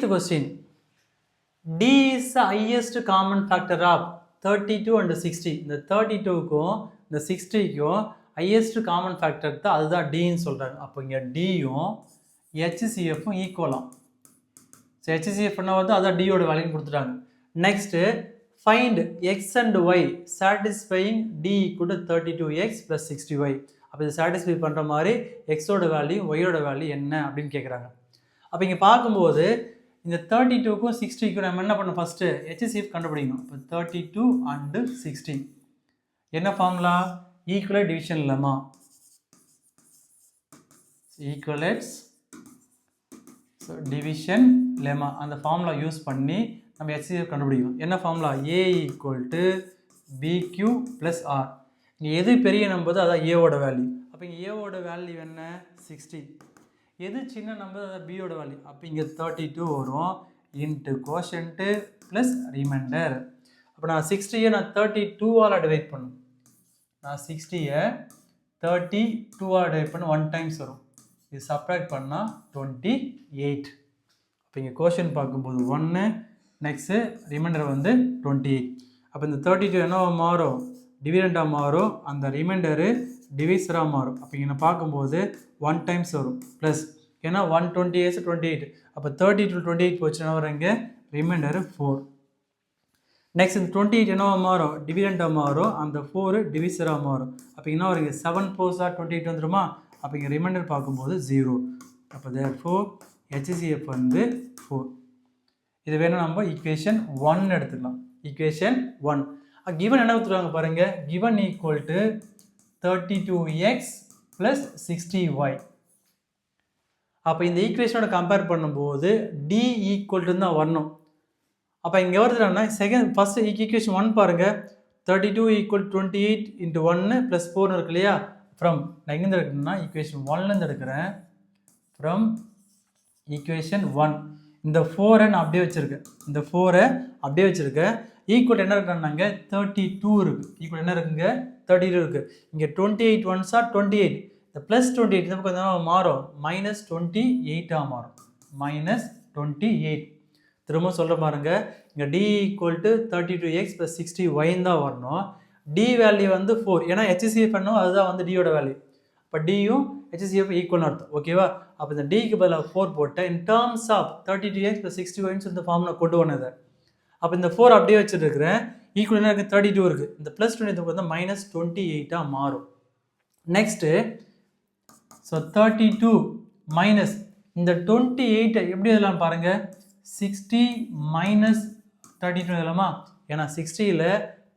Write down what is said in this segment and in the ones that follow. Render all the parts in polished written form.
8th question. D is the highest common factor of 32 and 60. இந்த 32க்கும் இந்த 60க்கும் highest common factor தான், அதுதான் Dன்னு சொல்கிறாங்க. அப்போ இங்கே Dயும் HCFும் ஈக்குவலாம். ஸோ HCF என்ன வந்து அதான் Dயோட வேல்யூன்னு கொடுத்துட்டாங்க. Next find x and y satisfying D equal to 32x plus 60y. அப்போ இது சாட்டிஸ்ஃபை பண்ணுற மாதிரி எக்ஸோட வேல்யூ ஒய்யோட வேல்யூ என்ன அப்படின்னு கேட்குறாங்க. அப்போ இங்கே பார்க்கும்போது இந்த 32க்கும் 60க்கும் நம்ம என்ன பண்ணணும், ஃபஸ்ட்டு HCF கண்டுபிடிக்கணும். இப்போ 32 and 60 என்ன formula? Euclid's division lemma. Euclid's division lemma அந்த ஃபார்முலா யூஸ் பண்ணி நம்ம HCF கண்டுபிடிக்கணும். என்ன formula? A equal to BQ plus R. இங்கே எது பெரிய நம்பர் அதான் ஏவோட வேல்யூ. அப்போ இங்கே ஏவோட வேல்யூ என்ன? 60. எது சின்ன நம்பர் அதான் பியோட வேல்யூ. அப்போ இங்கே 32 வரும் இன்ட்டு கோஷன்ட்டு ப்ளஸ் ரிமைண்டர். அப்போ நான் 60யை நான் 32ஆல் டிவைட் பண்ணணும். நான் 60யை 32ஆல் டிவைட் பண்ண 1 டைம்ஸ் வரும். இது சப்ராக்ட் பண்ணால் 28. அப்போ இங்கே கோஷன் பார்க்கும்போது 1, நெக்ஸ்ட்டு ரிமைண்டர் வந்து 28. அப்போ இந்த 32 என்னவா மாறும்? டிவிடெண்டாக மாறும். அந்த ரிமைண்டரு டிவிசராக மாறும். அப்போ இங்கே பார்க்கும்போது 1 டைம்ஸ் வரும் ப்ளஸ், ஏன்னா 128 28. அப்போ 30 to 28 போச்சுன்னா வரும் இங்கே ரிமைண்டரு 4. நெக்ஸ்ட் இந்த 28 என்னவா மாறும்? டிவிடெண்டாக மாறும். அந்த 4 டிவிசராக மாறும். அப்போ என்ன வரும்? இங்கே 7 4s 28 வந்துடுமா? அப்போ இங்கே ரிமைண்டர் பார்க்கும்போது 0. அப்போ therefore HCF வந்து 4. இது வேணும் நம்ம ஈக்குவேஷன் 1 எடுத்துக்கலாம். ஈக்குவேஷன் 1 கிவன் என்ன கொடுத்துருவாங்க பாருங்கள். Given equal to 32x plus 60y. அப்போ இந்த ஈக்குவேஷனோட கம்பேர் பண்ணும்போது D ஈக்குவல் டு தான் வரணும். அப்போ இங்கே வருதுன்னா ஃபஸ்ட்டு ஈக்குவேஷன் 1 பாருங்கள். 32 ஈக்குவல் 28 இன்ட்டு 1 ப்ளஸ் 4 இருக்கு இல்லையா? ஃப்ரம் நான் எங்கேருந்து எடுக்கணும்னா ஈக்குவேஷன் 1லேருந்து எடுக்கிறேன். ஃப்ரம் ஈக்குவேஷன் 1 இந்த 4 நான் அப்படியே வச்சுருக்கேன். இந்த 4 அப்படியே வச்சுருக்கேன். ஈக்குவல் என்ன இருக்குன்னாங்க 32 இருக்குது. ஈக்குவல் என்ன இருக்குங்க 32 இருக்குது. இங்கே 28 1s 28. இந்த ப்ளஸ் 28 இந்த பக்கம் தான் மாறும், மைனஸ் 28ஆக மாறும். மைனஸ் 28. திரும்ப சொல்கிற பாருங்க. இங்கே D equal to 32x plus 60y தான் வரணும். D வேல்யூ வந்து 4, ஏன்னா HCF பண்ணோம் அதுதான் வந்து Dயோட வேல்யூ. இப்போ Dயும் HCF ஈக்குவல்னு அர்த்தம். ஓகேவா? அப்போ இந்த Dக்கு பதிலாக 4 போட்டேன். In terms of 32x plus 60yன்னு இந்த ஃபார்முலா கொண்டு வந்தது. அப்போ இந்த 4 அப்படியே வச்சுட்டு இருக்கிறேன். ஈக்குவல் என்ன இருக்குது 32 இருக்குது. இந்த ப்ளஸ் 20 வந்து மைனஸ் 28ஆக மாறும். நெக்ஸ்ட்டு ஸோ 32 மைனஸ் இந்த 28 எப்படி எழுதலாம் பாருங்கள். 60 மைனஸ் 32 எழுதலாமா? ஏன்னா 60ல்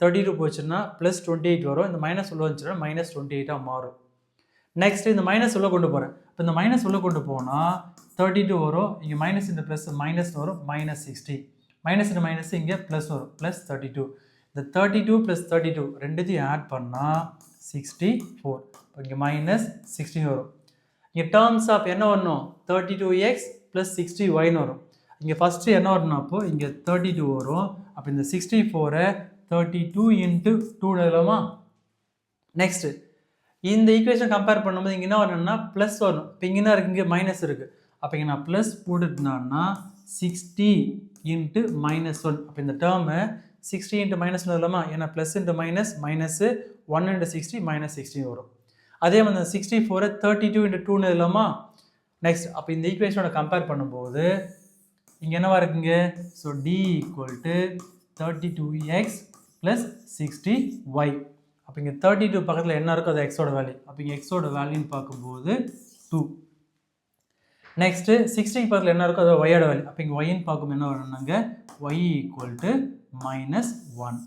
32 போச்சுன்னா ப்ளஸ் 28 வரும். இந்த மைனஸ் உள்ள வந்துச்சுன்னா மைனஸ் 28ஆக மாறும். நெக்ஸ்ட்டு இந்த மைனஸ் உள்ள கொண்டு போகிறேன். இப்போ இந்த மைனஸ் உள்ள கொண்டு போனால் 32 வரும். இங்கே மைனஸ் இந்த ப்ளஸ் மைனஸ் வரும், மைனஸ் 60. மைனஸ் இந்த மைனஸ் இங்கே ப்ளஸ் வரும், ப்ளஸ் 32. இந்த 32 ப்ளஸ் 32 ரெண்டுத்தையும் ஆட் பண்ணால் 64. இப்போ இங்கே மைனஸ் 60 வரும். இங்கே டேர்ம்ஸ் ஆஃப் என்ன வரணும்? 32x ப்ளஸ் 60yன்னு வரும். இங்கே ஃபஸ்ட்டு என்ன வரணும்? அப்போது இங்கே 32 வரும். அப்போ இந்த 64 32 இன்ட்டு 2 எழுதலாமா? நெக்ஸ்ட்டு இந்த ஈக்குவேஷன் கம்பேர் பண்ணும்போது இங்கே என்ன வரணும்னா ப்ளஸ் வரணும். இப்போ இங்கே என்ன இருக்குது? இங்கே மைனஸ் இருக்குது. அப்போ இங்கே நான் ப்ளஸ் போட்டுட்டுனா 60 இன்ட்டு மைனஸ் 1. அப்போ இந்த டேர்மு 60 இன்ட்டு மைனஸ் 1 இல்லாமா? ஏன்னா plus into minus minus 1 into 60 minus 60 வரும். அதே மாதிரி 64 32 இன்ட்டு 2 இல்லாமா? நெக்ஸ்ட் அப்போ இந்த ஈக்குவேஷனோட கம்பேர் பண்ணும்போது இங்கே என்னவா இருக்குங்க? So D equal to 32x plus 60y. அப்போ இங்கே 32 பக்கத்தில் என்ன இருக்கோ அது எக்ஸோட வேல்யூ. அப்போ இங்கே எக்ஸோட வேல்யூன்னு பார்க்கும்போது 2. நெக்ஸ்ட்டு 60 பக்கத்தில் என்ன இருக்கோ அது ஒய்யோட வேல்யூ. அப்போ இங்கே ஒய்ன்னு பார்க்கும்போது என்ன வரணும்னாங்க y ஈக்குவல் டு -1.